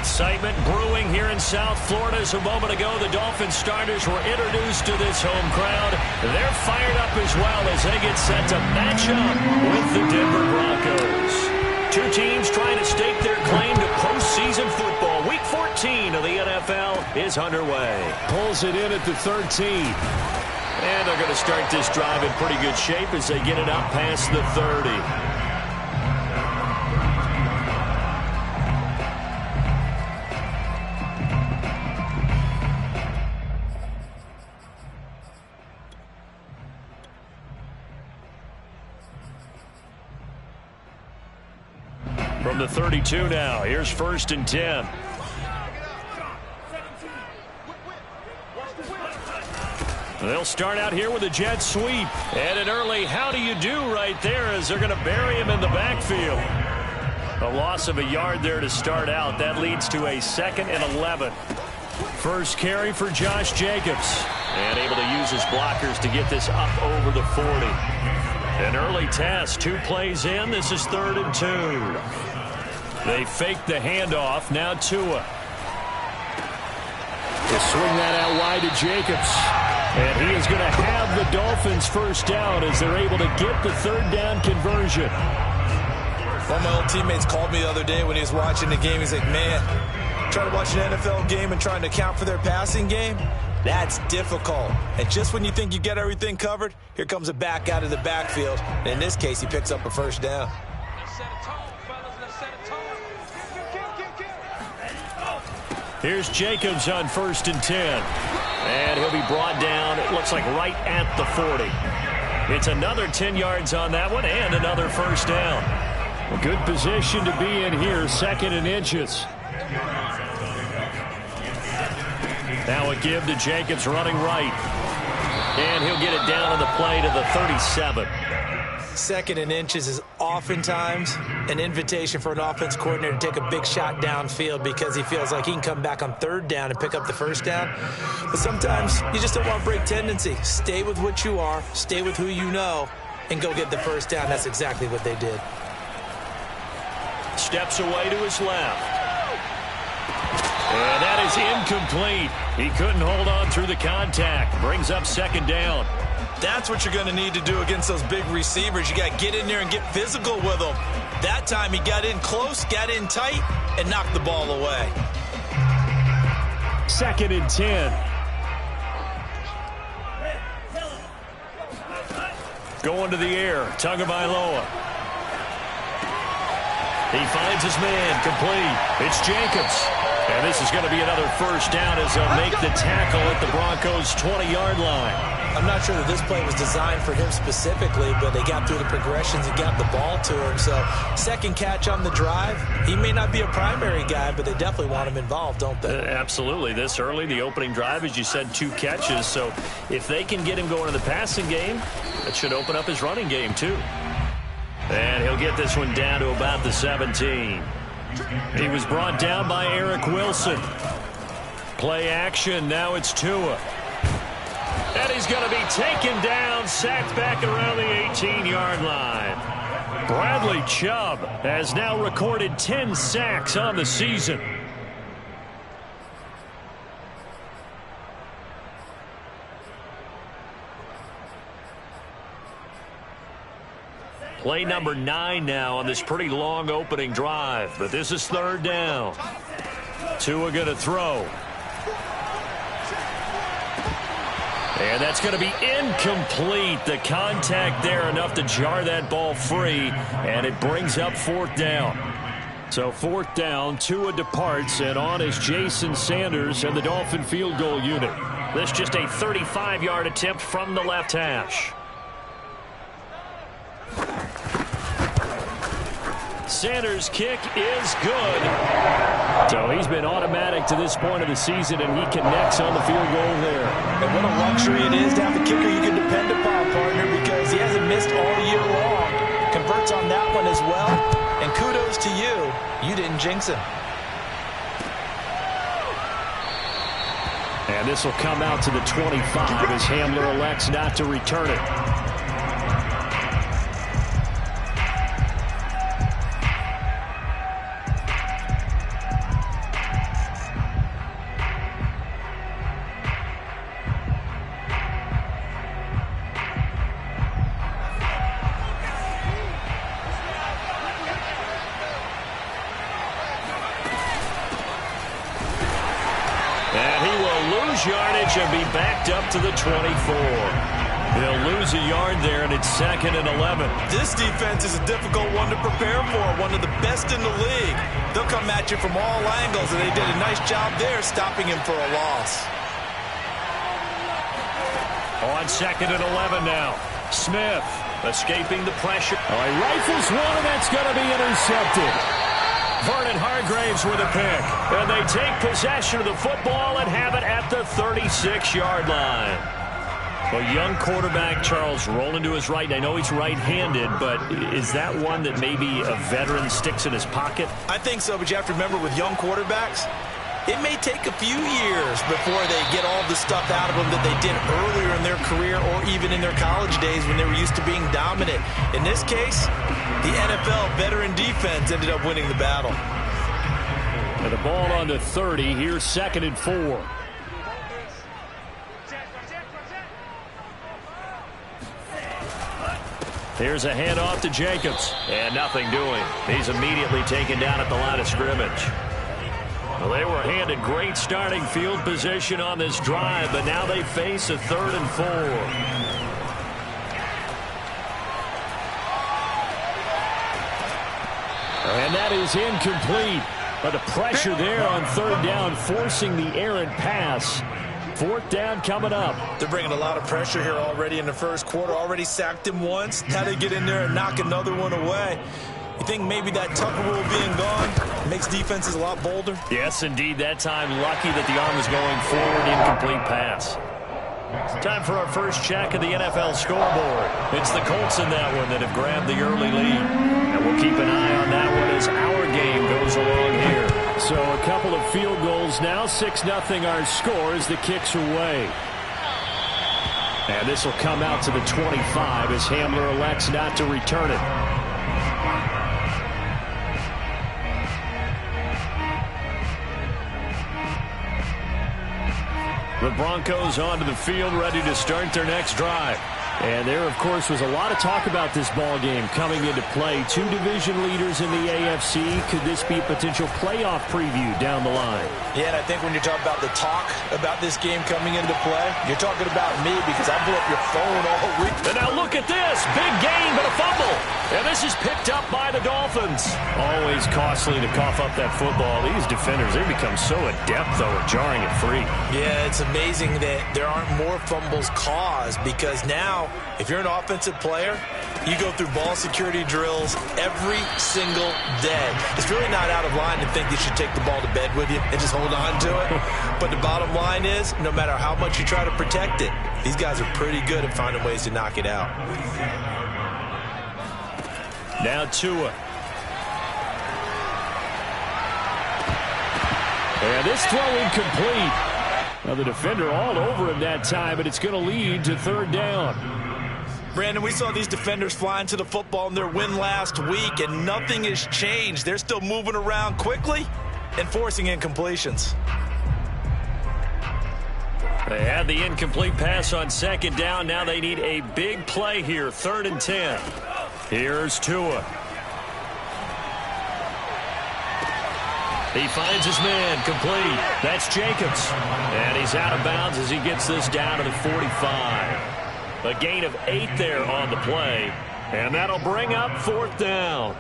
Excitement brewing here in South Florida. As a moment ago, the Dolphins starters were introduced to this home crowd. They're fired up as well as they get set to match up with the Denver Broncos. Two teams trying to stake their claim to postseason football. Week 14 of the NFL is underway. Pulls it in at the 13. And they're going to start this drive in pretty good shape as they get it up past the 30. From the 32 now, here's 1st and 10. They'll start out here with a jet sweep. And an early how do you do right there as they're going to bury him in the backfield. A loss of a yard there to start out. That leads to a 2nd and 11. First carry for Josh Jacobs. And able to use his blockers to get this up over the 40. An early test. 2 plays in. This is 3rd and 2. They fake the handoff. Now Tua. They swing that out wide to Jacobs. And he is going to have the Dolphins first down as they're able to get the 3rd down conversion. One of my old teammates called me the other day when he was watching the game. He's like, man, trying to watch an NFL game and trying to account for their passing game, that's difficult. And just when you think you get everything covered, here comes a back out of the backfield. And in this case, he picks up a first down. Here's Jacobs on 1st and 10. And he'll be brought down, it looks like right at the 40. It's another 10 yards on that one and another first down. A good position to be in here, 2nd and inches. Now a give to Jacobs running right. And he'll get it down on the play to the 37. 2nd and inches is oftentimes an invitation for an offense coordinator to take a big shot downfield because he feels like he can come back on 3rd down and pick up the first down. But sometimes you just don't want to break tendency. Stay with what you are, stay with who you know, and go get the first down. That's exactly what they did. Steps away to his left. And that is incomplete. He couldn't hold on through the contact. Brings up 2nd down. That's what you're going to need to do against those big receivers. You got to get in there and get physical with them. That time he got in close, got in tight, and knocked the ball away. 2nd and 10. Going to the air. Tagovailoa. He finds his man. Complete. It's Jacobs. And this is going to be another first down as they'll make the tackle at the Broncos' 20-yard line. I'm not sure that this play was designed for him specifically, but they got through the progressions and got the ball to him. So 2nd catch on the drive. He may not be a primary guy, but they definitely want him involved, don't they? Absolutely. This early, the opening drive, as you said, 2 catches. So if they can get him going in the passing game, that should open up his running game too. And he'll get this one down to about the 17. He was brought down by Eric Wilson. Play action. Now it's Tua. And he's going to be taken down, sacked back around the 18-yard line. Bradley Chubb has now recorded 10 sacks on the season. Play number 9 now on this pretty long opening drive. But this is 3rd down. Tua going to throw. And that's going to be incomplete. The contact there enough to jar that ball free. And it brings up 4th down. So 4th down, Tua departs. And on is Jason Sanders and the Dolphin field goal unit. This just a 35-yard attempt from the left hash. Sanders' kick is good. So he's been automatic to this point of the season, and he connects on the field goal there. And what a luxury it is to have a kicker you can depend upon, partner, because he hasn't missed all year long. Converts on that one as well. And kudos to you. You didn't jinx him. And this will come out to the 25 as Hamler elects not to return it. He'll lose yardage and be backed up to the 24. They'll lose a yard there, and it's 2nd and 11. This defense is a difficult one to prepare for, one of the best in the league. They'll come at you from all angles, and they did a nice job there stopping him for a loss. On 2nd and 11 now. Smith escaping the pressure. Oh, he rifles one, and that's going to be intercepted. Vernon Hargraves with a pick. And they take possession of the football and have it at the 36-yard line. A young quarterback, Charles, rolling to his right. I know he's right-handed, but is that one that maybe a veteran sticks in his pocket? I think so, but you have to remember with young quarterbacks, it may take a few years before they get all the stuff out of them that they did earlier in their career or even in their college days when they were used to being dominant. In this case, the NFL veteran defense ended up winning the battle. And the ball on the 30. Here's 2nd and 4. Here's a handoff to Jacobs. And nothing doing. He's immediately taken down at the line of scrimmage. Well, they were handed great starting field position on this drive, but now they face a 3rd and 4. And that is incomplete. But the pressure there on 3rd down, forcing the errant pass. 4th down coming up. They're bringing a lot of pressure here already in the first quarter. Already sacked him once. Had to get in there and knock another one away. You think maybe that Tucker rule being gone makes defenses a lot bolder? Yes, indeed. That time, lucky that the arm was going forward. Incomplete pass. Time for our first check of the NFL scoreboard. It's the Colts in that one that have grabbed the early lead. And we'll keep an eye on that one as our game goes along here. So a couple of field goals now. 6-0 our score as the kicks away. And this will come out to the 25 as Hamler elects not to return it. The Broncos onto the field, ready to start their next drive. And there, of course, was a lot of talk about this ball game coming into play. 2 division leaders in the AFC. Could this be a potential playoff preview down the line? Yeah, and I think when you're talking about the talk about this game coming into play, you're talking about me because I blew up your phone all week. And now look at this. Big gain, but a fumble. And this is picked up by the Dolphins. Always costly to cough up that football. These defenders, they become so adept, though, at jarring it free. Yeah, it's amazing that there aren't more fumbles caused because now, if you're an offensive player, you go through ball security drills every single day. It's really not out of line to think you should take the ball to bed with you and just hold on to it. But the bottom line is, no matter how much you try to protect it, these guys are pretty good at finding ways to knock it out. Now Tua. And this throw incomplete. Now the defender all over him that time, but it's going to lead to 3rd down. Brandon, we saw these defenders flying to the football in their win last week, and nothing has changed. They're still moving around quickly and forcing incompletions. They had the incomplete pass on 2nd down. Now they need a big play here, 3rd and 10. Here's Tua. He finds his man, complete. That's Jacobs. And he's out of bounds as he gets this down to the 45. A gain of 8 there on the play. And that'll bring up 4th down.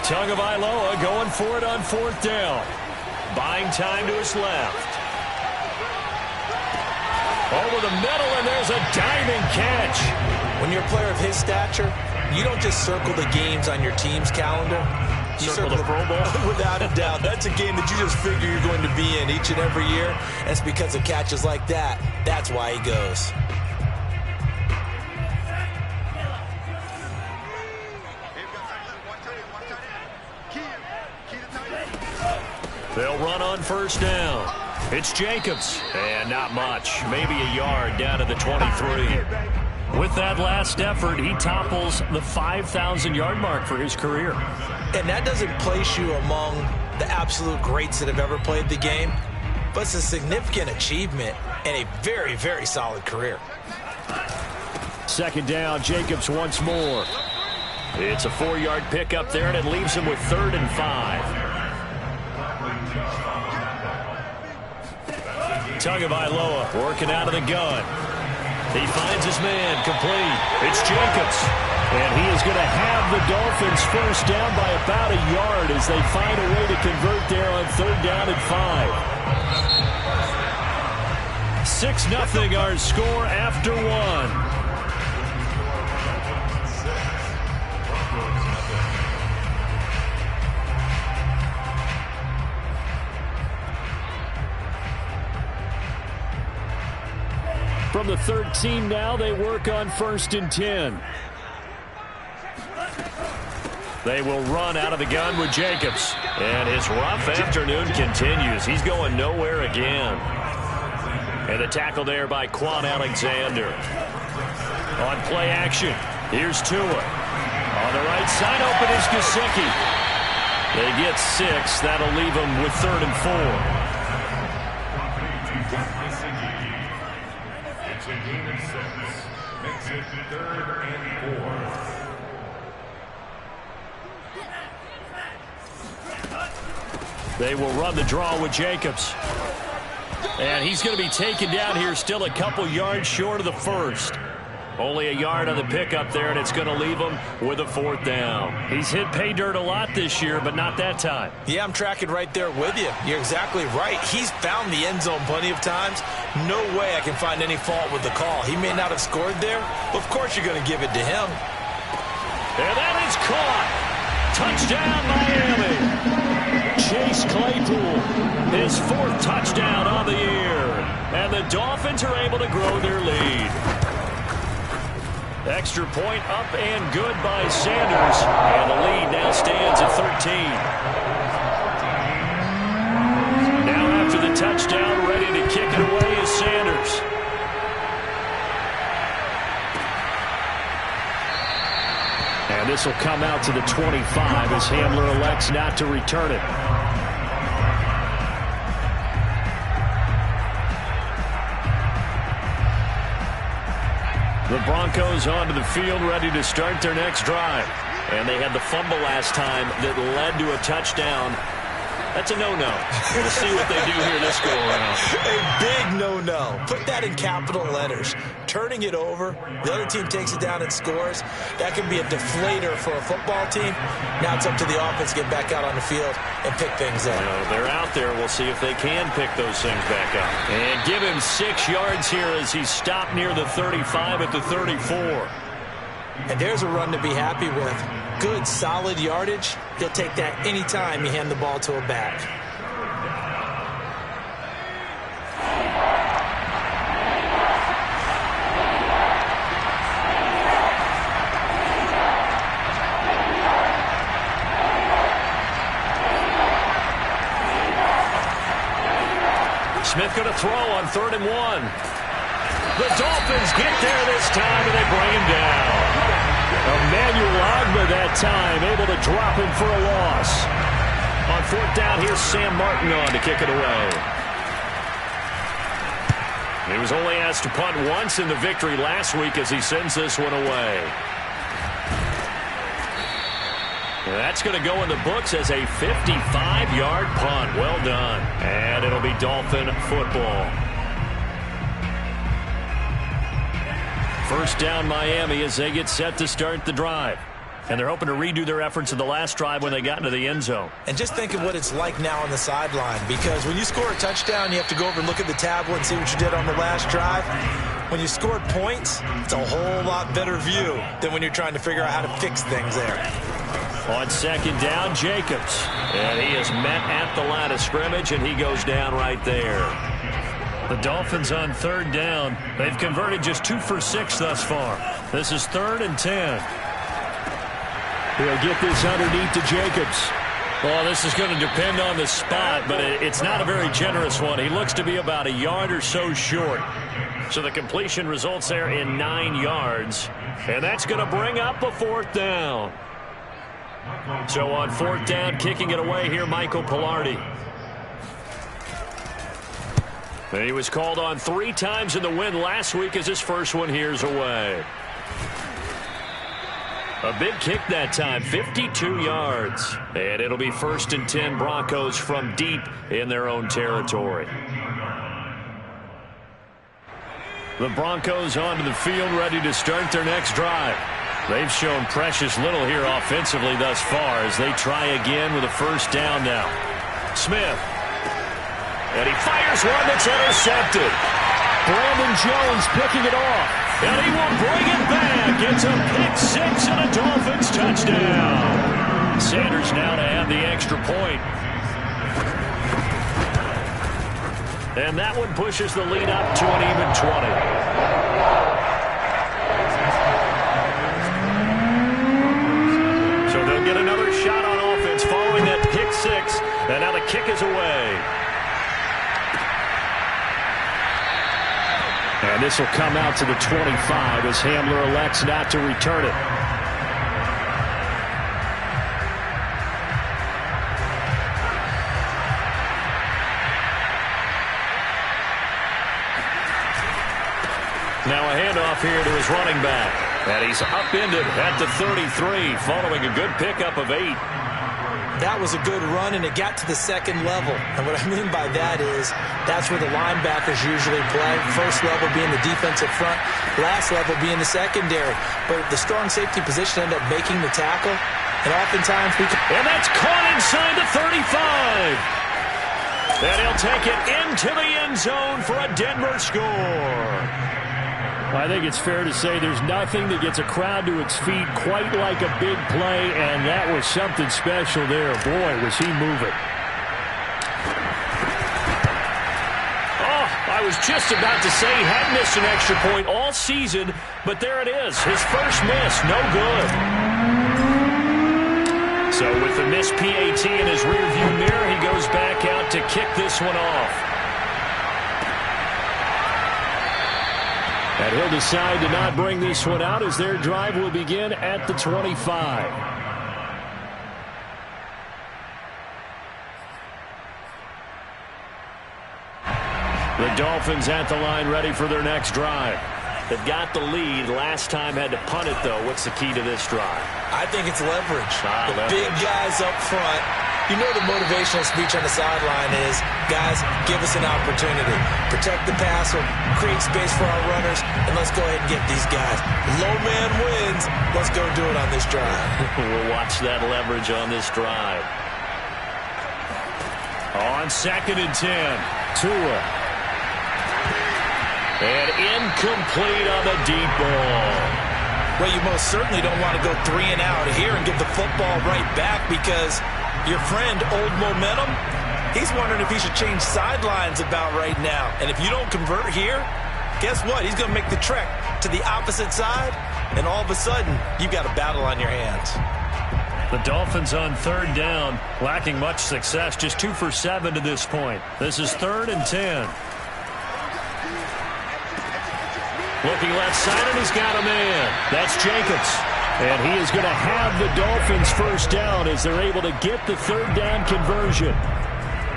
Tagovailoa going for it on 4th down. Buying time to his left. Over the middle, and there's a diving catch. When you're a player of his stature, you don't just circle the games on your team's calendar. You circle the Pro Bowl? Without a doubt. That's a game that you just figure you're going to be in each and every year. And it's because of catches like that. That's why he goes. They'll run on 1st down. It's Jacobs. And not much. Maybe a yard down to the 23. With that last effort, he topples the 5,000-yard mark for his career. And that doesn't place you among the absolute greats that have ever played the game, but it's a significant achievement and a very, very solid career. Second down, Jacobs once more. It's a 4-yard pickup there, and it leaves him with 3rd and 5. Tagovailoa working out of the gun. He finds his man, complete. It's Jacobs. And he is going to have the Dolphins first down by about a yard as they find a way to convert there on 3rd down and 5. 6-0 our score after 1. From the 13 now, they work on 1st and 10. They will run out of the gun with Jacobs. And his rough afternoon continues. He's going nowhere again. And the tackle there by Quan Alexander. On play action, here's Tua. On the right side, open is Gesicki. They get 6. That'll leave them with 3rd and 4. Makes it 3rd and 4. They will run the draw with Jacobs. And he's going to be taken down here still a couple yards short of the 1st. Only a yard on the pickup there, and it's going to leave him with a 4th down. He's hit pay dirt a lot this year, but not that time. Yeah, I'm tracking right there with you. You're exactly right. He's found the end zone plenty of times. No way I can find any fault with the call. He may not have scored there. Of course you're going to give it to him. And that is caught. Touchdown, Miami. Chase Claypool, his 4th touchdown on the year. And the Dolphins are able to grow their lead. Extra point up and good by Sanders. And the lead now stands at 13. Now after the touchdown, ready to kick it away is Sanders. And this will come out to the 25 as Hamler elects not to return it. The Broncos onto the field, ready to start their next drive. And they had the fumble last time that led to a touchdown. That's a no-no. We'll see what they do here this go-around. A big no-no. Put that in capital letters. Turning it over, the other team takes it down and scores. That can be a deflator for a football team. Now it's up to the offense to get back out on the field and pick things up. They're out there. We'll see if they can pick those things back up. And give him 6 yards here as he stopped near the 35 at the 34. And there's a run to be happy with. Good, solid yardage. He'll take that anytime you hand the ball to a back. Smith going to throw on 3rd and 1. The Dolphins get there this time, and they bring him down. Emmanuel Ogbah that time, able to drop him for a loss. On 4th down, here's Sam Martin on to kick it away. He was only asked to punt once in the victory last week as he sends this one away. That's going to go in the books as a 55-yard punt. Well done. And it'll be Dolphin football. First down Miami as they get set to start the drive. And they're hoping to redo their efforts in the last drive when they got into the end zone. And just think of what it's like now on the sideline, because when you score a touchdown, you have to go over and look at the tablet and see what you did on the last drive. When you scored points, it's a whole lot better view than when you're trying to figure out how to fix things there. On 2nd down, Jacobs. And he is met at the line of scrimmage, and he goes down right there. The Dolphins on 3rd down. They've converted just 2 for 6 thus far. This is 3rd and 10. He'll get this underneath to Jacobs. Well, this is going to depend on the spot, but it's not a very generous one. He looks to be about a yard or so short. So the completion results there in 9 yards. And that's going to bring up a 4th down. So on 4th down, kicking it away here, Michael Palardy. And he was called on 3 times in the win last week as his first one here's away. A big kick that time, 52 yards. And it'll be 1st and 10 Broncos from deep in their own territory. The Broncos onto the field, ready to start their next drive. They've shown precious little here offensively thus far as they try again with a 1st down now. Smith. And he fires one that's intercepted. Brandon Jones picking it off. And he will bring it back. It's a pick 6 and a Dolphins touchdown. Sanders now to have the extra point. And that one pushes the lead up to an even 20. So they'll get another shot on offense following that pick 6. And now the kick is away. And this will come out to the 25 as Hamler elects not to return it. Now a handoff here to his running back. And he's upended at the 33 following a good pickup of 8. That was a good run, and it got to the 2nd level. And what I mean by that is that's where the linebackers usually play. First level being the defensive front, last level being the secondary. But the strong safety position ended up making the tackle. And oftentimes we can... And that's caught inside the 35. And he'll take it into the end zone for a Denver score. I think it's fair to say there's nothing that gets a crowd to its feet quite like a big play, and that was something special there. Boy, was he moving. Oh, I was just about to say he had missed an extra point all season, but there it is. His first miss, no good. So with the missed PAT in his rearview mirror, he goes back out to kick this one off. And he'll decide to not bring this one out as their drive will begin at the 25. The Dolphins at the line ready for their next drive. They've got the lead. Last time had to punt it, though. What's the key to this drive? I think it's leverage. Big guys up front. You know the motivational speech on the sideline is, guys, give us an opportunity. Protect the passer, create space for our runners, and let's go ahead and get these guys. Low man wins. Let's go do it on this drive. We'll watch that leverage on this drive. On 2nd and 10, Tua. And incomplete on the deep ball. Well, you most certainly don't want to go 3 and out here and get the football right back because your friend, Old Momentum, he's wondering if he should change sidelines about right now. And if you don't convert here, guess what? He's going to make the trek to the opposite side, and all of a sudden, you've got a battle on your hands. The Dolphins on 3rd down, lacking much success, just 2 for 7 to this point. This is 3rd and 10. Looking left side, and he's got a man. That's Jacobs. And he is going to have the Dolphins 1st down as they're able to get the 3rd down conversion.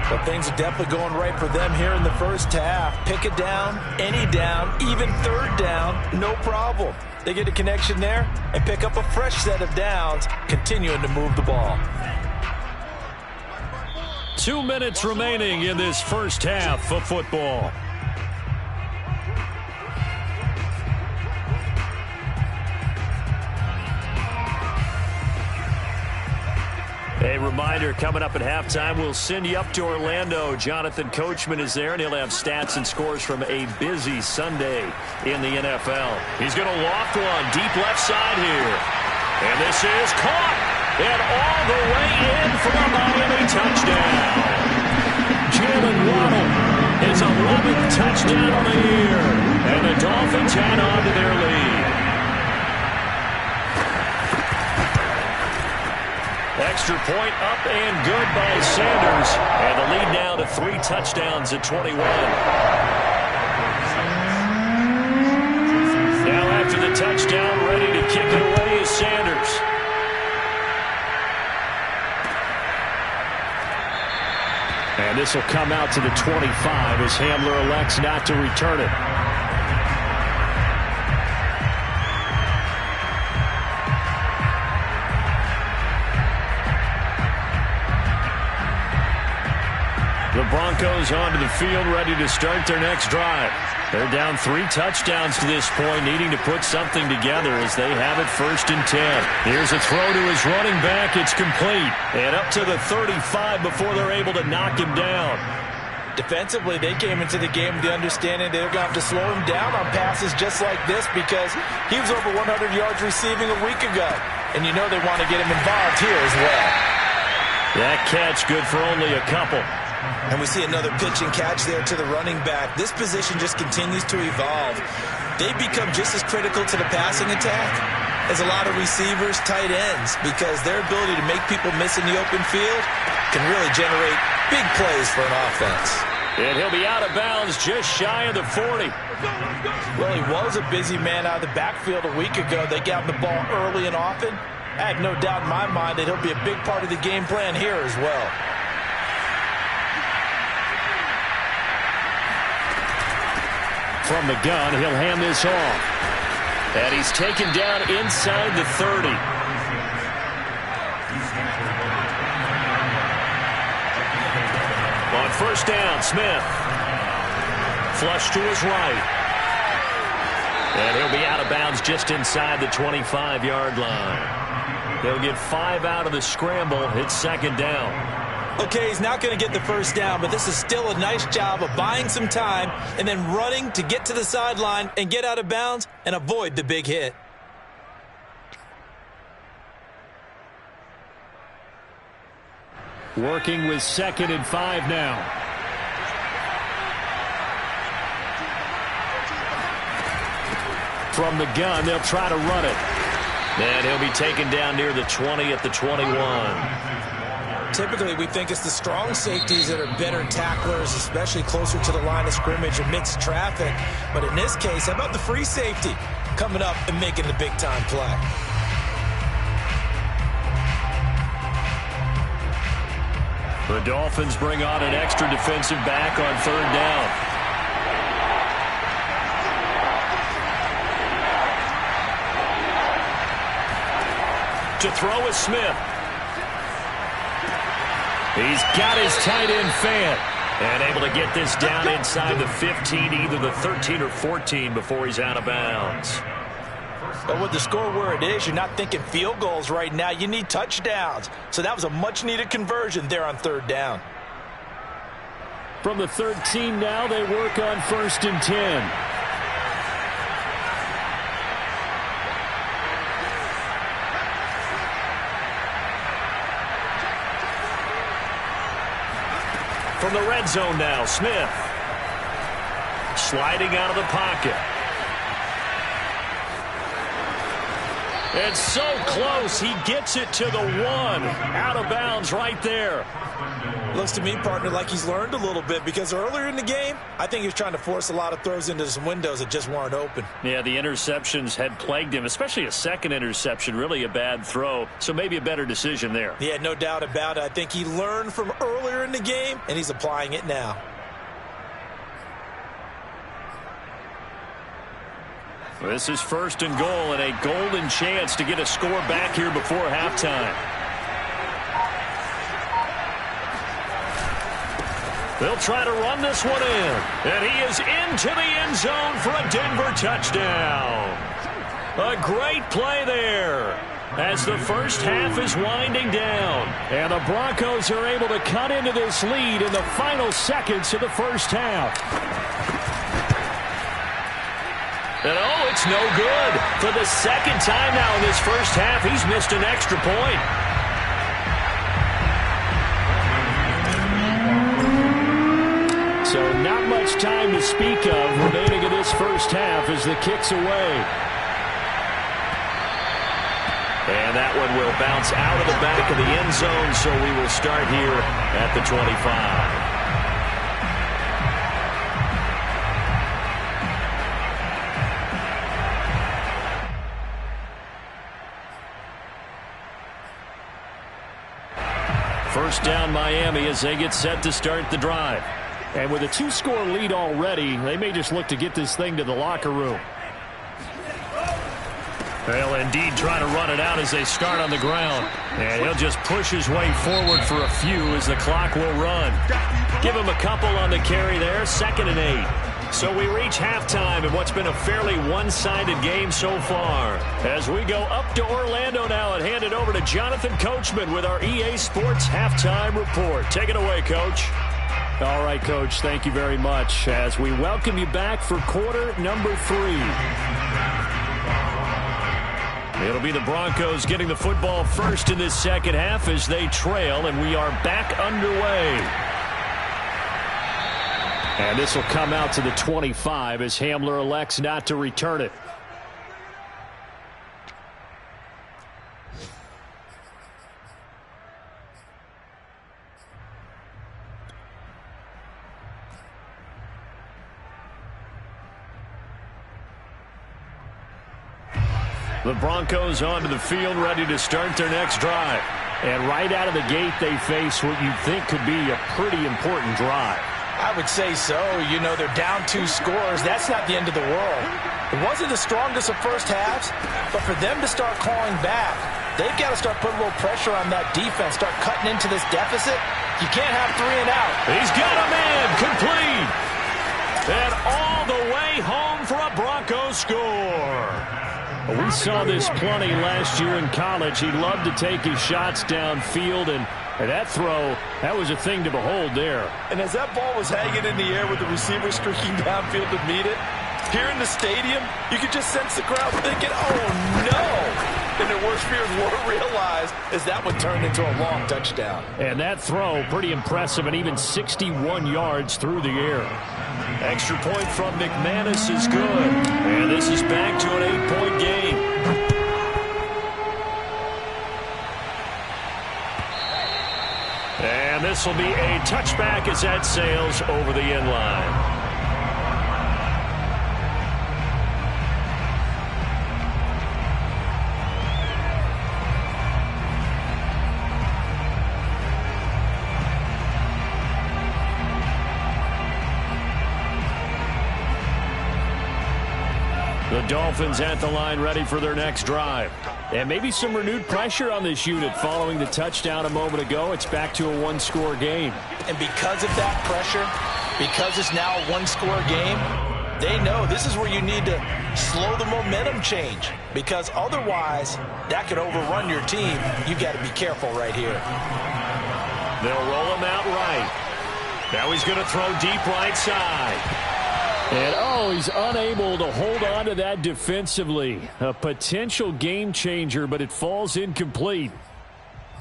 But things are definitely going right for them here in the first half. Pick it down, any down, even 3rd down, no problem. They get a connection there and pick up a fresh set of downs, continuing to move the ball. 2 minutes remaining in this first half of football. A reminder, coming up at halftime, we'll send you up to Orlando. Jonathan Coachman is there, and he'll have stats and scores from a busy Sunday in the NFL. He's going to loft one deep left side here. And this is caught. And all the way in for a Miami touchdown. Jalen Waddle, his 11th touchdown on the year. And the Dolphins add on to their lead. Extra point up and good by Sanders. And the lead now to 3 touchdowns at 21. And this will come out to the 25 as Hamler elects not to return it. The Broncos onto the field, ready to start their next drive. They're down 3 touchdowns to this point, needing to put something together as they have it 1st and 10. Here's a throw to his running back. It's complete. And up to the 35 before they're able to knock him down. Defensively, they came into the game with the understanding they're going to have to slow him down on passes just like this because he was over 100 yards receiving a week ago. And you know they want to get him involved here as well. That catch good for only a couple. And we see another pitch and catch there to the running back. This position just continues to evolve. They become just as critical to the passing attack as a lot of receivers, tight ends, because their ability to make people miss in the open field can really generate big plays for an offense. And he'll be out of bounds just shy of the 40. Well, he was a busy man out of the backfield a week ago. They got the ball early and often. I have no doubt in my mind that he'll be a big part of the game plan here as well. From the gun, he'll hand this off. And he's taken down inside the 30. On 1st down, Smith. Flush to his right. And he'll be out of bounds just inside the 25-yard line. They'll get 5 out of the scramble. It's 2nd down. Okay, he's not going to get the 1st down, but this is still a nice job of buying some time and then running to get to the sideline and get out of bounds and avoid the big hit. Working with 2nd and 5 now. From the gun, they'll try to run it. And he'll be taken down near the 20 at the 21. Typically, we think it's the strong safeties that are better tacklers, especially closer to the line of scrimmage amidst traffic. But in this case, how about the free safety coming up and making the big-time play? The Dolphins bring on an extra defensive back on 3rd down. To throw is Smith. He's got his tight end Fant. And able to get this down inside the 15, either the 13 or 14 before he's out of bounds. But with the score where it is, you're not thinking field goals right now. You need touchdowns. So that was a much-needed conversion there on 3rd down. From the 13 now, they work on 1st and 10. From the red zone now, Smith. Sliding out of the pocket. It's so close, he gets it to the 1. Out of bounds right there. Looks to me, partner, like he's learned a little bit because earlier in the game, I think he was trying to force a lot of throws into some windows that just weren't open. Yeah, the interceptions had plagued him, especially a 2nd interception, really a bad throw. So maybe a better decision there. Yeah, no doubt about it. I think he learned from earlier in the game, and he's applying it now. This is 1st and goal and a golden chance to get a score back here before halftime. They'll try to run this one in. And he is into the end zone for a Denver touchdown. A great play there as the first half is winding down. And the Broncos are able to cut into this lead in the final seconds of the first half. And oh, it's no good. For the 2nd time now in this first half, he's missed an extra point. So not much time to speak of remaining in this first half as the kick's away. And that one will bounce out of the back of the end zone, so we will start here at the 25. First down Miami as they get set to start the drive. And with a 2-score lead already, they may just look to get this thing to the locker room. They'll indeed try to run it out as they start on the ground. And he'll just push his way forward for a few as the clock will run. Give him a couple on the carry there, 2nd and 8. So we reach halftime in what's been a fairly one-sided game so far. As we go up to Orlando now and hand it over to Jonathan Coachman with our EA Sports Halftime Report. Take it away, Coach. All right, Coach, thank you very much as we welcome you back for quarter number 3. It'll be the Broncos getting the football first in this second half as they trail, and we are back underway. And this will come out to the 25 as Hamler elects not to return it. The Broncos onto the field, ready to start their next drive. And right out of the gate, they face what you'd think could be a pretty important drive. I would say so. You know, they're down 2 scores. That's not the end of the world. It wasn't the strongest of first halves, but for them to start clawing back, they've got to start putting a little pressure on that defense, start cutting into this deficit. You can't have 3 and out. He's got a man complete. And all the way home for a Broncos score. We saw this plenty last year in college. He loved to take his shots downfield, and that throw, that was a thing to behold there. And as that ball was hanging in the air with the receiver streaking downfield to meet it, here in the stadium, you could just sense the crowd thinking, oh, no. And their worst fears were realized as that one turned into a long touchdown. And that throw, pretty impressive, and even 61 yards through the air. Extra point from McManus is good. And this is back to an 8-point game. And this will be a touchback as that sails over the end line. The Dolphins at the line ready for their next drive. And maybe some renewed pressure on this unit following the touchdown a moment ago. It's back to a 1-score game. And because of that pressure, because it's now a 1-score game, they know this is where you need to slow the momentum change. Because otherwise, that could overrun your team. You got to be careful right here. They'll roll him out right. Now he's going to throw deep right side. And, he's unable to hold on to that defensively. A potential game changer, but it falls incomplete.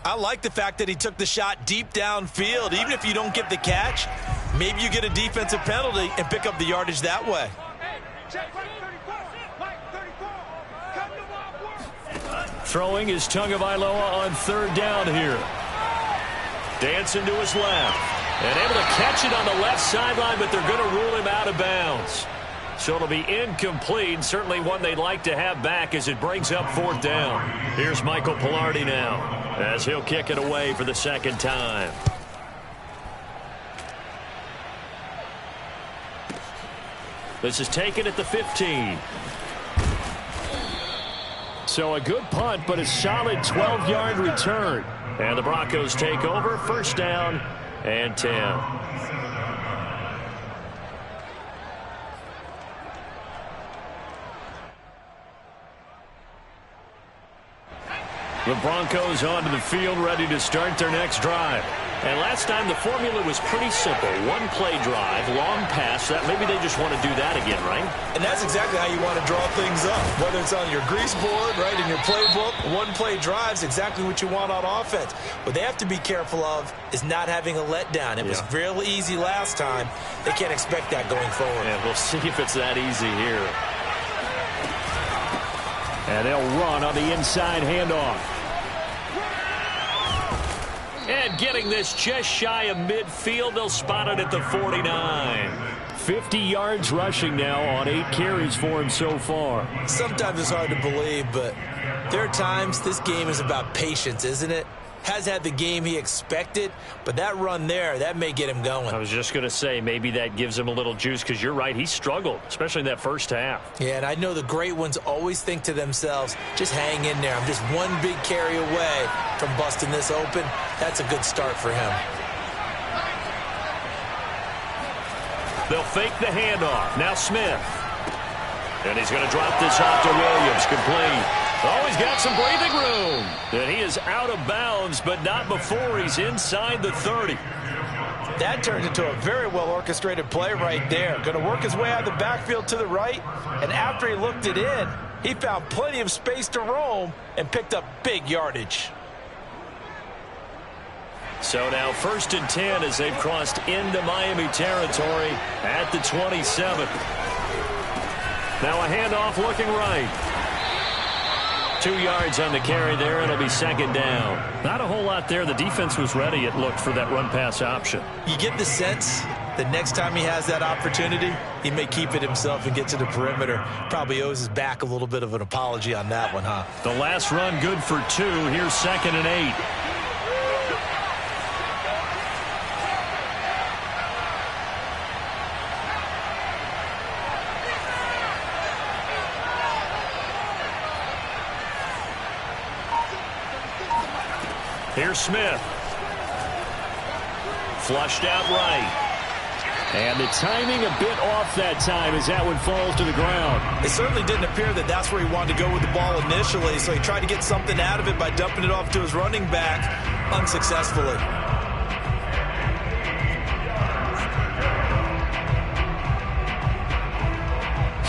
I like the fact that he took the shot deep downfield. Even if you don't get the catch, maybe you get a defensive penalty and pick up the yardage that way. Throwing is Tagovailoa on 3rd down here. Dancing to his left. And able to catch it on the left sideline, but they're going to rule him out of bounds. So it'll be incomplete. Certainly one they'd like to have back as it brings up 4th down. Here's Michael Pilardi now as he'll kick it away for the 2nd time. This is taken at the 15. So a good punt, but a solid 12-yard return. And the Broncos take over, 1st down and 10. The Broncos onto the field, ready to start their next drive. And last time the formula was pretty simple. 1-play drive, long pass. That maybe they just want to do that again, right? And that's exactly how you want to draw things up. Whether it's on your grease board, right, in your playbook, 1-play drive's exactly what you want on offense. What they have to be careful of is not having a letdown. It was real easy last time. They can't expect that going forward. And we'll see if it's that easy here. And they'll run on the inside handoff. And getting this just shy of midfield, they'll spot it at the 49. 50 yards rushing now on 8 carries for him so far. Sometimes it's hard to believe, but there are times this game is about patience, isn't it? has had the game he expected, but that run there, that may get him going. I was just going to say, maybe that gives him a little juice, because you're right, he struggled, especially in that first half. Yeah, and I know the great ones always think to themselves, just hang in there. I'm just one big carry away from busting this open. That's a good start for him. They'll fake the handoff. Now Smith. And he's going to drop this off to Williams. Complete. Oh, he's got some breathing room. And he is out of bounds, but not before he's inside the 30. That turned into a very well-orchestrated play right there. Going to work his way out of the backfield to the right, and after he looked it in, he found plenty of space to roam and picked up big yardage. So now 1st and 10 as they've crossed into Miami territory at the 27. Now a handoff looking right. 2 yards on the carry there. It'll be 2nd down. Not a whole lot there. The defense was ready, it looked, for that run-pass option. You get the sense that next time he has that opportunity, he may keep it himself and get to the perimeter. Probably owes his back a little bit of an apology on that one, huh? The last run good for 2. Here's 2nd and 8. Here's Smith. Flushed out right. And the timing a bit off that time as that one falls to the ground. It certainly didn't appear that that's where he wanted to go with the ball initially, so he tried to get something out of it by dumping it off to his running back unsuccessfully.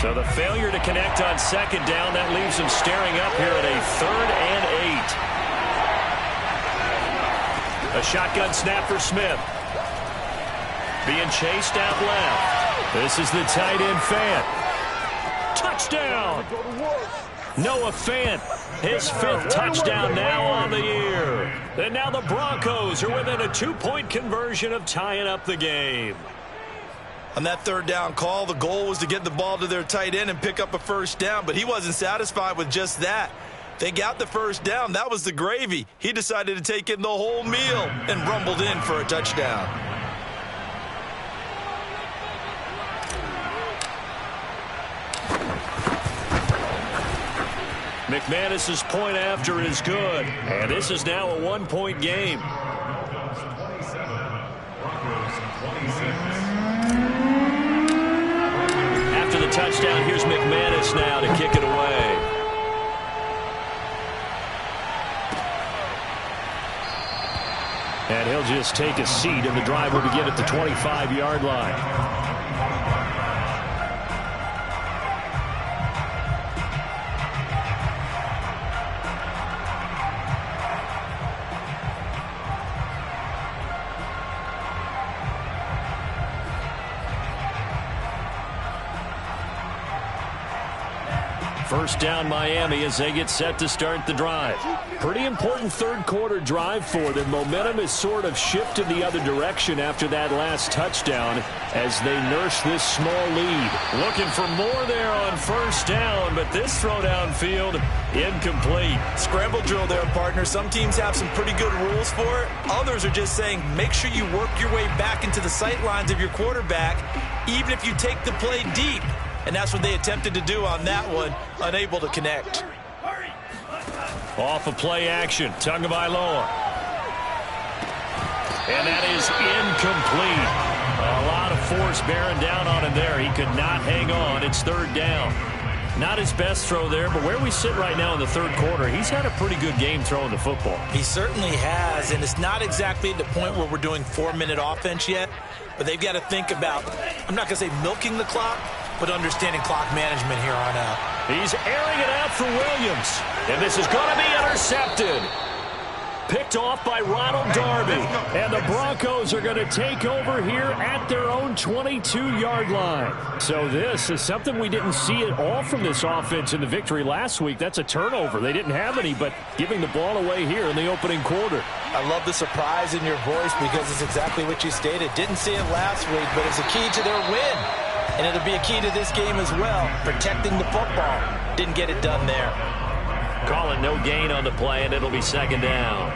So the failure to connect on 2nd down, that leaves him staring up here at a 3rd and 8. A shotgun snap for Smith. Being chased out left. This is the tight end Fant. Touchdown! Noah Fant, his 5th touchdown now on the year. And now the Broncos are within a 2-point conversion of tying up the game. On that 3rd down call, the goal was to get the ball to their tight end and pick up a 1st down, but he wasn't satisfied with just that. They got the 1st down. That was the gravy. He decided to take in the whole meal and rumbled in for a touchdown. McManus's point after is good. And this is now a 1-point game. After the touchdown, here's McManus now to kick it away. And he'll just take a seat, and the drive will begin at the 25-yard line. First down Miami as they get set to start the drive. Pretty important 3rd quarter drive for them. Momentum has sort of shifted the other direction after that last touchdown as they nurse this small lead. Looking for more there on 1st down, but this throw downfield incomplete. Scramble drill there, partner. Some teams have some pretty good rules for it. Others are just saying make sure you work your way back into the sight lines of your quarterback, even if you take the play deep. And that's what they attempted to do on that one, unable to connect. Off of play action, Tagovailoa. And that is incomplete. A lot of force bearing down on him there. He could not hang on. It's 3rd down. Not his best throw there, but where we sit right now in the 3rd quarter, he's had a pretty good game throwing the football. He certainly has, and it's not exactly at the point where we're doing 4-minute offense yet, but they've got to think about, I'm not going to say milking the clock, but understanding clock management here on out. He's airing it out for Williams, and this is going to be intercepted. Picked off by Ronald Darby, and the Broncos are going to take over here at their own 22-yard line. So this is something we didn't see at all from this offense in the victory last week. That's a turnover. They didn't have any, but giving the ball away here in the opening quarter. I love the surprise in your voice because it's exactly what you stated. Didn't see it last week, but it's a key to their win. And it'll be a key to this game as well, protecting the football. Didn't get it done there. Call it no gain on the play, and it'll be 2nd down.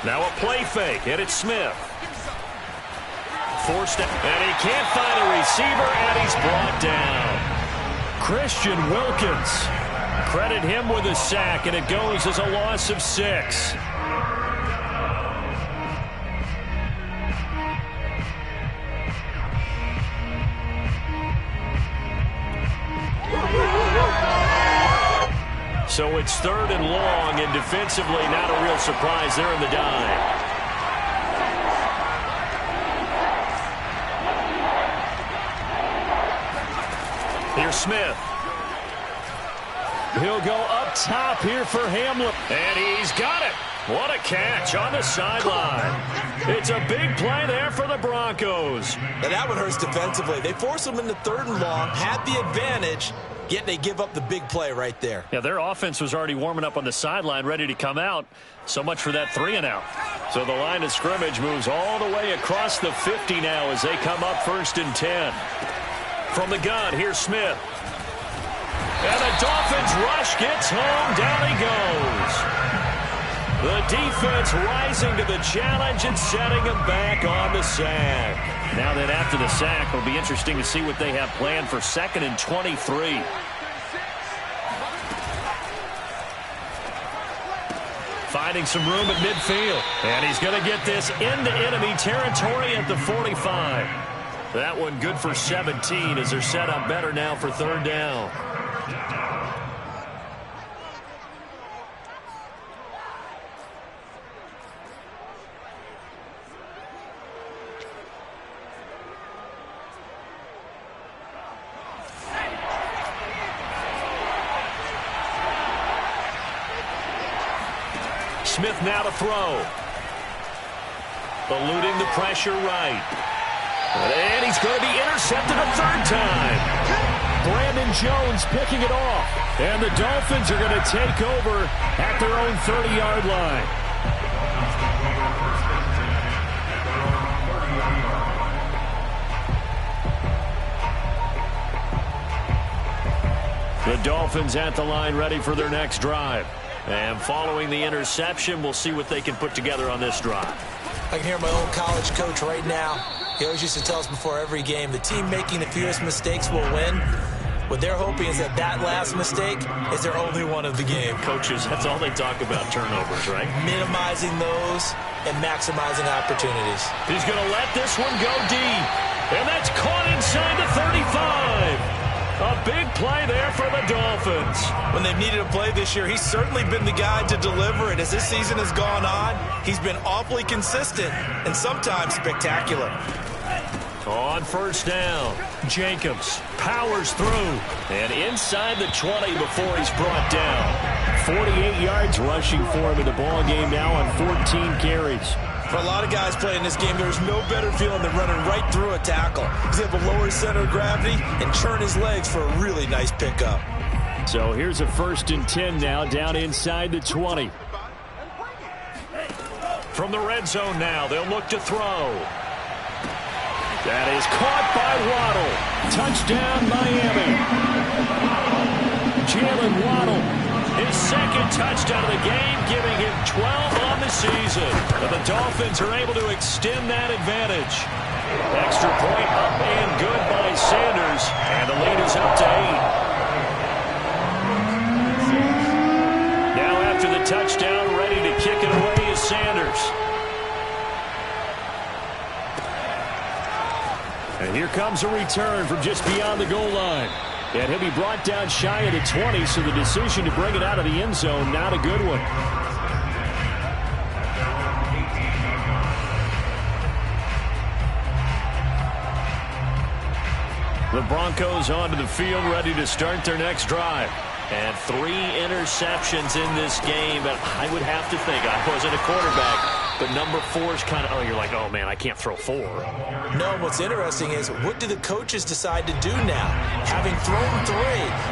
Now a play fake, and it's Smith. Forced, and he can't find a receiver, and he's brought down. Christian Wilkins. Credit him with a sack, and it goes as a loss of 6. So it's 3rd and long, and defensively not a real surprise there in the dive. Here's Smith. He'll go up top here for Hamlin. And he's got it. What a catch on the sideline. It's a big play there for the Broncos. Now that one hurts defensively. They force them into 3rd and long, had the advantage, yet they give up the big play right there. Yeah, their offense was already warming up on the sideline, ready to come out. So much for that 3 and out. So the line of scrimmage moves all the way across the 50 now as they come up 1st and 10. From the gun, here's Smith. And the Dolphins rush gets home. Down he goes. The defense rising to the challenge and setting him back on the sack. Now that after the sack, it'll be interesting to see what they have planned for 2nd and 23. Finding some room at midfield. And he's going to get this into enemy territory at the 45. That one good for 17 as they're set up better now for 3rd down. Smith now to throw. Eluding the pressure right. And he's going to be intercepted a 3rd time. Brandon Jones picking it off. And the Dolphins are going to take over at their own 30-yard line. The Dolphins at the line ready for their next drive. And following the interception, we'll see what they can put together on this drive. I can hear my old college coach right now. He always used to tell us before every game, the team making the fewest mistakes will win. What they're hoping is that that last mistake is their only one of the game. Coaches, that's all they talk about, turnovers, right? Minimizing those and maximizing opportunities. He's going to let this one go deep. And that's caught inside the 35. A big play there for the Dolphins. When they've needed a play this year, he's certainly been the guy to deliver it. As this season has gone on, he's been awfully consistent and sometimes spectacular. On 1st down, Jacobs powers through and inside the 20 before he's brought down. 48 yards rushing for him in the ball game now on 14 carries. For a lot of guys playing this game, there's no better feeling than running right through a tackle. He's able to lower his center of gravity and turn his legs for a really nice pickup. So here's a 1st and 10 now down inside the 20. From the red zone now, they'll look to throw. That is caught by Waddle. Touchdown, Miami. Jalen Waddle, his 2nd touchdown of the game, giving him 12 on the season. And the Dolphins are able to extend that advantage. Extra point up and good by Sanders. And the lead is up to 8. Now after the touchdown, ready to kick it away is Sanders. And here comes a return from just beyond the goal line. And he'll be brought down shy of the 20, so the decision to bring it out of the end zone, not a good one. The Broncos onto the field, ready to start their next drive. And 3 interceptions in this game. But I would have to think, I wasn't a quarterback, but number 4 is kind of, you're like, oh, man, I can't throw 4. No, what's interesting is what do the coaches decide to do now? Having thrown 3,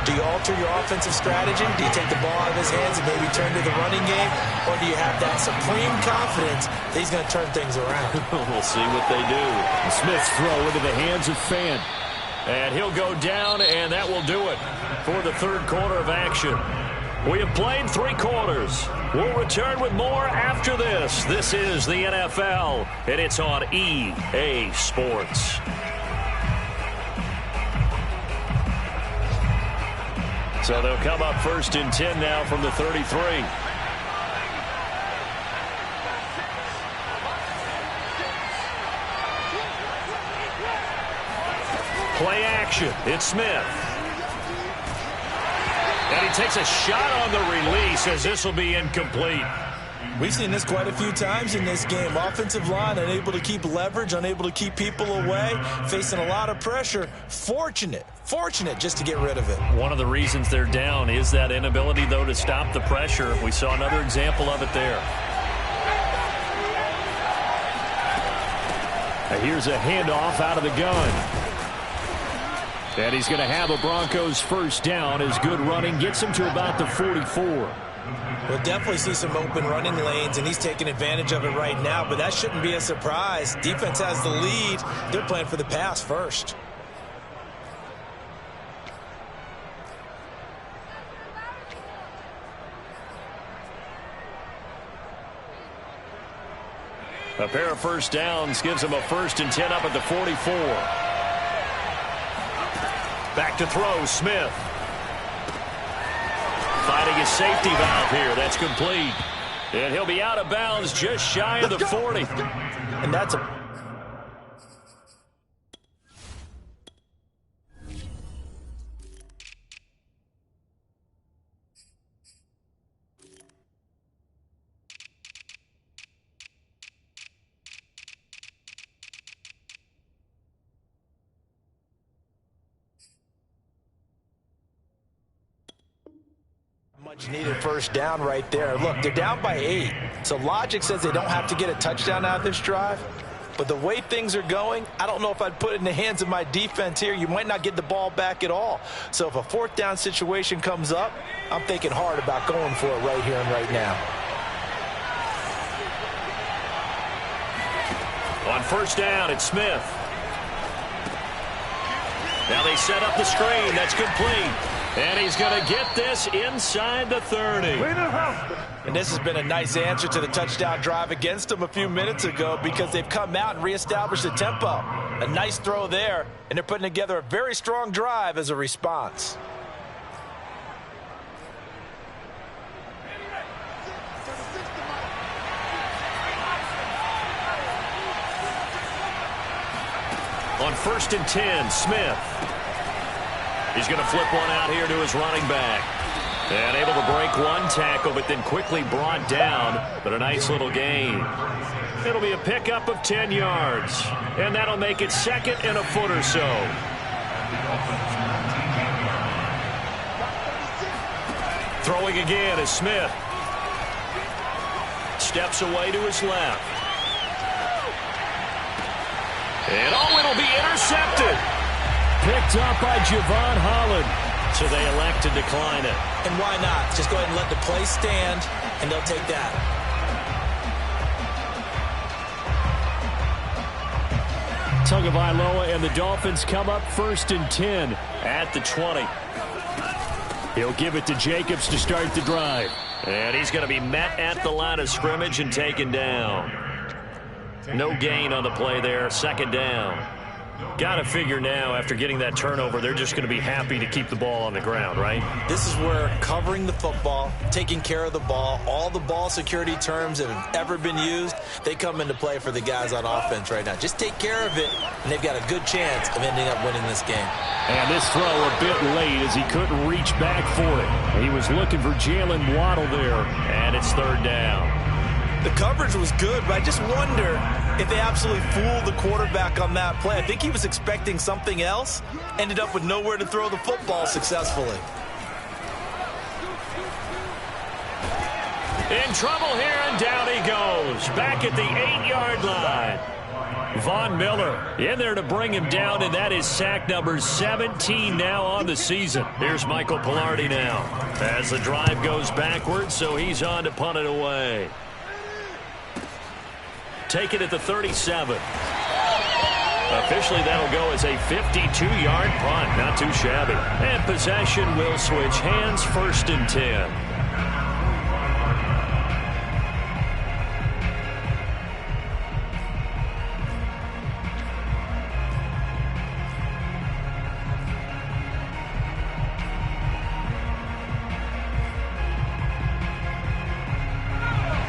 do you alter your offensive strategy? Do you take the ball out of his hands and maybe turn to the running game? Or do you have that supreme confidence that he's going to turn things around? We'll see what they do. Smith's throw into the hands of Fan. And he'll go down, and that will do it for the third quarter of action. We have played 3 quarters. We'll return with more after this. This is the NFL, and it's on EA Sports. So they'll come up 1st and 10 now from the 33. Play action. It's Smith. And he takes a shot on the release as this will be incomplete. We've seen this quite a few times in this game. Offensive line unable to keep leverage, unable to keep people away, facing a lot of pressure. Fortunate just to get rid of it. One of the reasons they're down is that inability, though, to stop the pressure. We saw another example of it there. Now here's a handoff out of the gun. And he's going to have a Broncos first down as good running gets him to about the 44. We'll definitely see some open running lanes, and he's taking advantage of it right now, but that shouldn't be a surprise. Defense has the lead. They're playing for the pass first. A pair of first downs gives him a 1st and 10 up at the 44. Back to throw, Smith. Finding his safety valve here. That's complete. And he'll be out of bounds just shy of the 40. And that's a... much needed first down right there. Look, they're down by 8. So logic says they don't have to get a touchdown out of this drive. But the way things are going, I don't know if I'd put it in the hands of my defense here. You might not get the ball back at all. So if a 4th down situation comes up, I'm thinking hard about going for it right here and right now. On first down, it's Smith. Now they set up the screen. That's complete. And he's going to get this inside the 30. And this has been a nice answer to the touchdown drive against them a few minutes ago because they've come out and reestablished the tempo. A nice throw there, and they're putting together a very strong drive as a response. On 1st and 10, Smith. He's going to flip one out here to his running back. And able to break one tackle, but then quickly brought down. But a nice little gain. It'll be a pickup of 10 yards. And that'll make it 2nd and a foot or so. Throwing again is Smith. Steps away to his left. And it'll be intercepted. Picked up by Javon Holland. So they elect to decline it. And why not? Just go ahead and let the play stand, and they'll take that. Tagovailoa and the Dolphins come up 1st and 10 at the 20. He'll give it to Jacobs to start the drive. And he's going to be met at the line of scrimmage and taken down. No gain on the play there. 2nd down. Got to figure now, after getting that turnover, they're just going to be happy to keep the ball on the ground, right? This is where covering the football, taking care of the ball, all the ball security terms that have ever been used, they come into play for the guys on offense right now. Just take care of it, and they've got a good chance of ending up winning this game. And this throw a bit late as he couldn't reach back for it. He was looking for Jalen Waddle there. And it's 3rd down. The coverage was good, but I just wonder if they absolutely fooled the quarterback on that play. I think he was expecting something else, ended up with nowhere to throw the football successfully. In trouble here, and down he goes. Back at the 8-yard line. Von Miller in there to bring him down, and that is sack number 17 now on the season. Here's Michael Palardy now as the drive goes backwards, so he's on to punt it away. Take it at the 37. Officially, that'll go as a 52-yard punt. Not too shabby. And possession will switch hands, 1st and 10.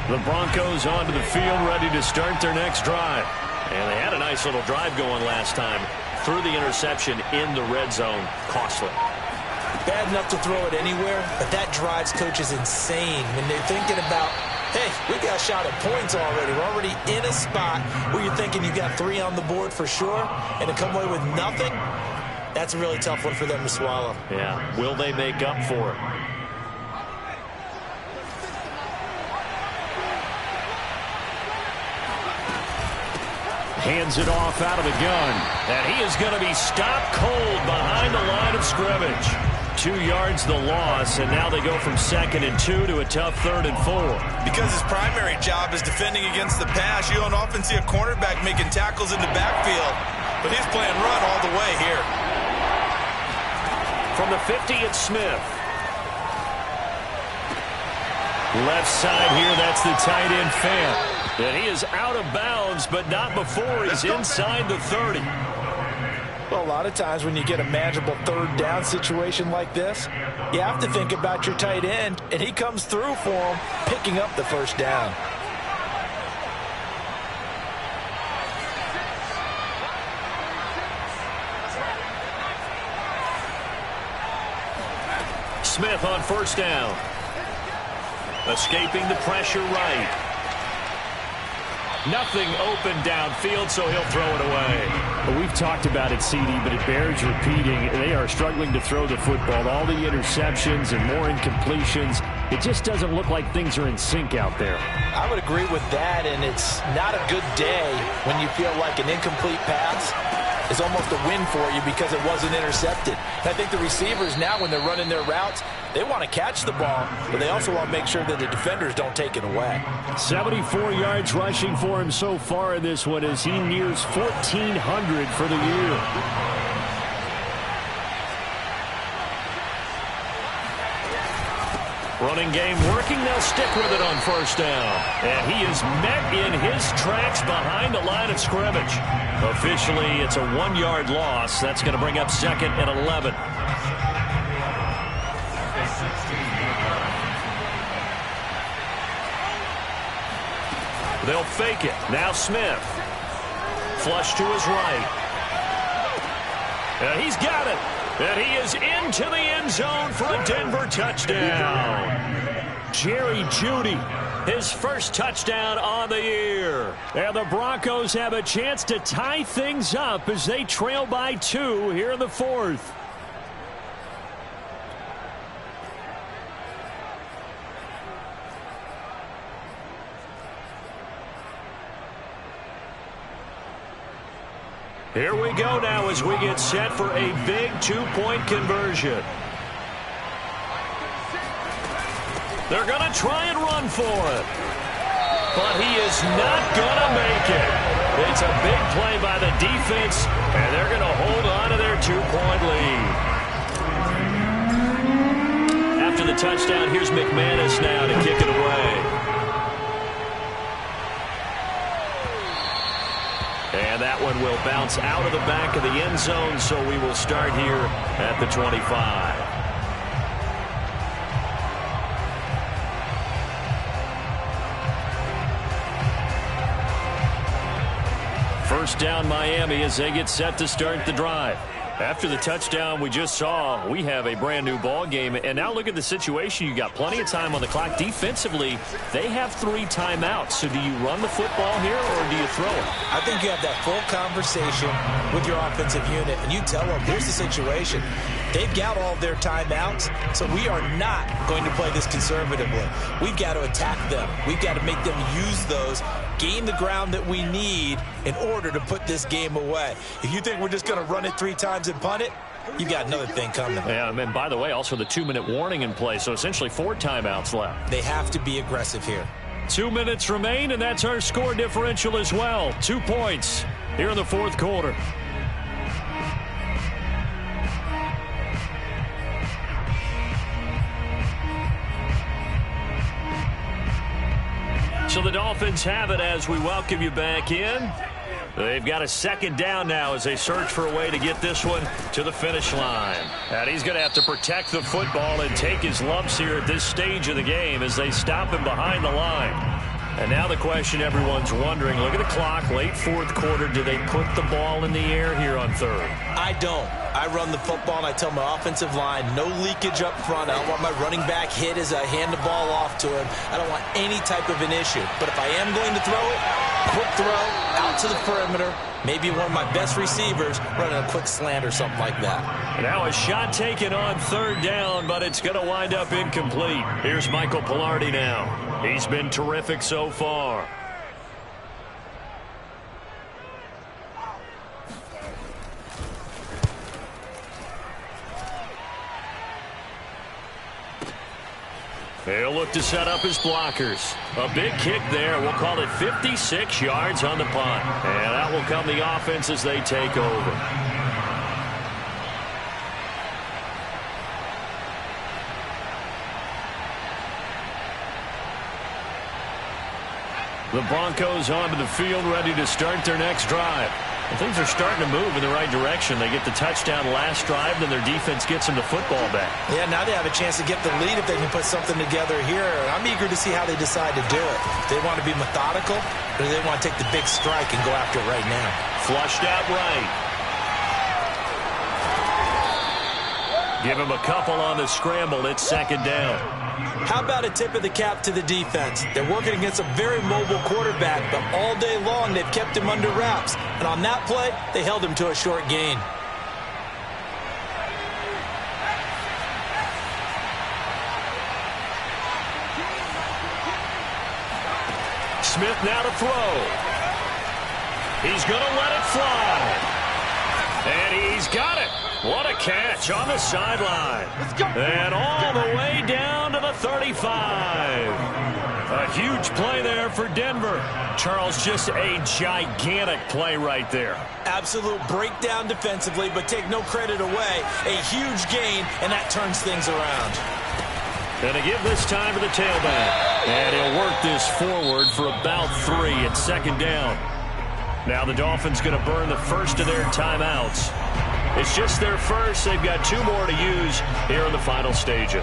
The Broncos onto the field, ready to start their next drive. And they had a nice little drive going last time. Threw the interception in the red zone. Costly. Bad enough to throw it anywhere, but that drives coaches insane when they're thinking about, hey, we got a shot at points already. We're already in a spot where you're thinking you got 3 on the board for sure, and to come away with nothing, that's a really tough one for them to swallow. Yeah. Will they make up for it? Hands it off out of the gun. And he is going to be stopped cold behind the line of scrimmage. 2 yards the loss, and now they go from 2nd and 2 to a tough 3rd and 4. Because his primary job is defending against the pass, you don't often see a cornerback making tackles in the backfield. But he's playing run all the way here. From the 50, it's Smith. Left side here, that's the tight end Fant. And he is out of bounds, but not before he's inside the 30. Well, a lot of times when you get a manageable 3rd down situation like this, you have to think about your tight end, and he comes through for him, picking up the 1st down. Smith on 1st down. Escaping the pressure right. Nothing open downfield, so he'll throw it away. Well, we've talked about it, CD, but it bears repeating. They are struggling to throw the football. All the interceptions and more incompletions. It just doesn't look like things are in sync out there. I would agree with that, and it's not a good day when you feel like an incomplete pass is almost a win for you because it wasn't intercepted. And I think the receivers now, when they're running their routes, they want to catch the ball, but they also want to make sure that the defenders don't take it away. 74 yards rushing for him so far in this one as he nears 1,400 for the year. Running game working. They'll stick with it on 1st down. And he is met in his tracks behind the line of scrimmage. Officially, it's a 1-yard loss. That's going to bring up 2nd and 11. They'll fake it. Now Smith. Flush to his right. And he's got it. And he is into the end zone for a Denver touchdown. Jerry Jeudy, his 1st touchdown on the year. And the Broncos have a chance to tie things up as they trail by 2 here in the 4th. Here we go now as we get set for a big 2-point conversion. They're going to try and run for it. But he is not going to make it. It's a big play by the defense, and they're going to hold on to their 2-point lead. After the touchdown, here's McManus now to kick it away. And that one will bounce out of the back of the end zone, so we will start here at the 25. First down Miami as they get set to start the drive. After the touchdown we just saw, we have a brand new ball game. And now look at the situation. You got plenty of time on the clock. Defensively, they have 3 timeouts. So do you run the football here or do you throw it? I think you have that full conversation with your offensive unit, and you tell them, here's the situation. They've got all of their timeouts, so we are not going to play this conservatively. We've got to attack them. We've got to make them use those, gain the ground that we need in order to put this game away. If you think we're just going to run it 3 times and punt it, you got another thing coming. Yeah, and by the way, also the 2-minute warning in play, so essentially 4 timeouts left. They have to be aggressive here. 2 minutes remain, and that's our score differential as well. 2 points here in the fourth quarter. So the Dolphins have it as we welcome you back in. They've got a 2nd down now as they search for a way to get this one to the finish line. And he's going to have to protect the football and take his lumps here at this stage of the game as they stop him behind the line. And now the question everyone's wondering, look at the clock, late fourth quarter, do they put the ball in the air here on 3rd? I don't. I run the football, and I tell my offensive line, no leakage up front. I don't want my running back hit as I hand the ball off to him. I don't want any type of an issue. But if I am going to throw it, quick throw, out to the perimeter, maybe one of my best receivers running a quick slant or something like that. Now a shot taken on 3rd down, but it's going to wind up incomplete. Here's Michael Palardy now. He's been terrific so far. He'll look to set up his blockers. A big kick there. We'll call it 56 yards on the punt. And that will come the offense as they take over. The Broncos onto the field, ready to start their next drive. And things are starting to move in the right direction. They get the touchdown last drive, then their defense gets them the football back. Yeah, now they have a chance to get the lead if they can put something together here. I'm eager to see how they decide to do it. Do they want to be methodical, or do they want to take the big strike and go after it right now? Flushed out right. Give him a couple on the scramble. It's 2nd down. How about a tip of the cap to the defense? They're working against a very mobile quarterback, but all day long they've kept him under wraps. And on that play, they held him to a short gain. Smith now to throw. He's going to let it fly. And he's got it. What a catch on the sideline. And all the way down to the 35. A huge play there for Denver. Charles, just a gigantic play right there. Absolute breakdown defensively, but take no credit away. A huge gain, and that turns things around. Going to give this time to the tailback. And he'll work this forward for about 3 at 2nd down. Now the Dolphins going to burn the first of their timeouts. It's just their first. They've got 2 more to use here in the final stages.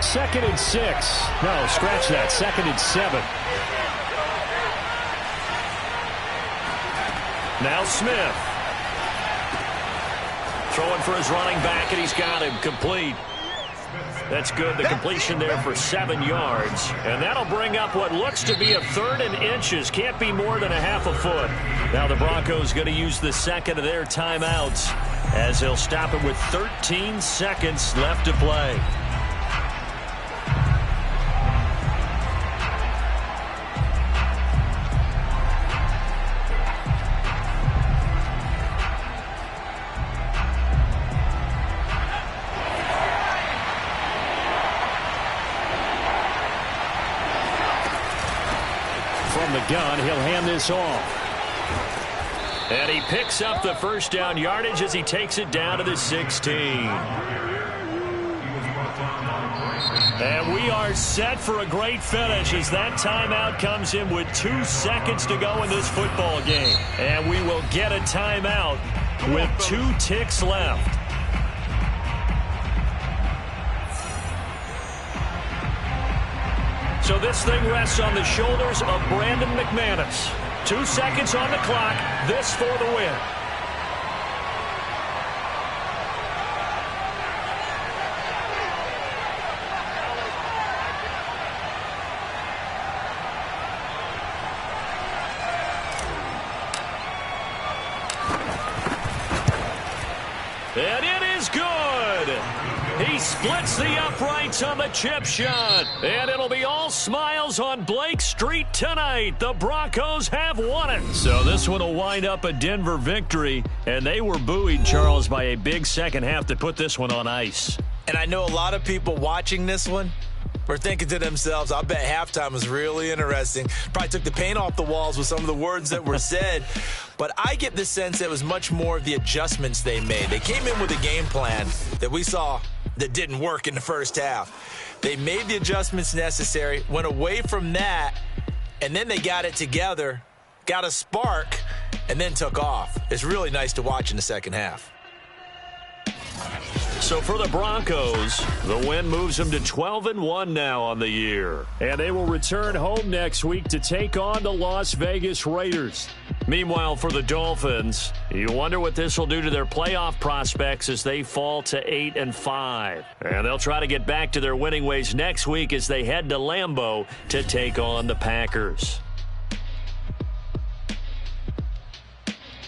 2nd and 6. No, scratch that. 2nd and 7. Now Smith. Throwing for his running back, and he's got him complete. That's good. The completion there for 7 yards. And that'll bring up what looks to be a 3rd and inches. Can't be more than a half a foot. Now the Broncos going to use the 2nd of their timeouts as they'll stop it with 13 seconds left to play. From the gun, he'll hand this off. And he picks up the first down yardage as he takes it down to the 16. And we are set for a great finish as that timeout comes in with 2 seconds to go in this football game. And we will get a timeout with 2 ticks left. So this thing rests on the shoulders of Brandon McManus. 2 seconds on the clock. This for the win. And it is good. He splits the uprights on the chip shot. And it'll be all smiles on Blake Street tonight. The Broncos have won it. So this one will wind up a Denver victory. And they were buoyed, Charles, by a big second half to put this one on ice. And I know a lot of people watching this one were thinking to themselves, I bet halftime was really interesting. Probably took the paint off the walls with some of the words that were said. But I get the sense that it was much more of the adjustments they made. They came in with a game plan that we saw that didn't work in the first half. They made the adjustments necessary, went away from that, and then they got it together, got a spark, and then took off. It's really nice to watch in the second half. So for the Broncos, the win moves them to 12-1 now on the year. And they will return home next week to take on the Las Vegas Raiders. Meanwhile, for the Dolphins, you wonder what this will do to their playoff prospects as they fall to 8-5. And they'll try to get back to their winning ways next week as they head to Lambeau to take on the Packers.